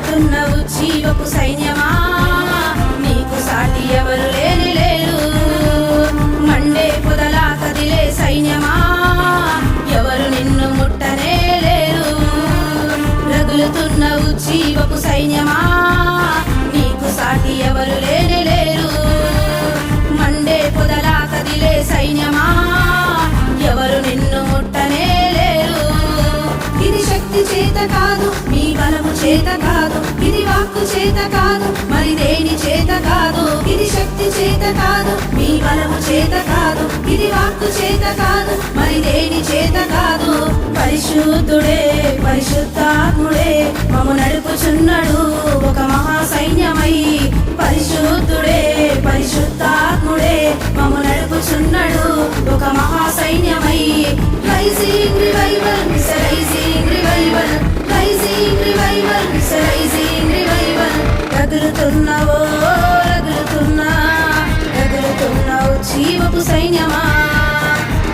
రగులుతున్నవు జీవపు సైన్యమా, నీకు సాటి ఎవరు లేని లేరు. మండే పొదలా కదిలే సైన్యమా, ఎవరు నిన్ను ముట్టనే లేరు. రగులుతున్నవు జీవపు సైన్యమా, నీకు సాటి ఎవరు లేని లేరు. మండే పొదలా కదిలే సైన్యమా, ఎవరు నిన్ను ముట్టనే లేరు. ఇది శక్తి చేత కాదు, మీ బలము చేత కాదు, ఇది వాక్కు చేత కాదు, మరి దేని చేత కాదు. ఇది శక్తి చేత కాదు, మీ బలము చేత కాదు, ఇది వాక్కు చేత కాదు, మరి దేని చేత కాదు. పరిశుద్ధుడే పరిశుద్ధాత్ముడే మము నడుపుచున్నాడు ఒక మహా సైన్యమై. పరిశుద్ధుడే పరిశుద్ధాత్ముడే మము నడుపుచున్నాడు ఒక మహా సైన్యమై. Rising revival miss rising revival, rising revival miss rising revival. రగులుతున్న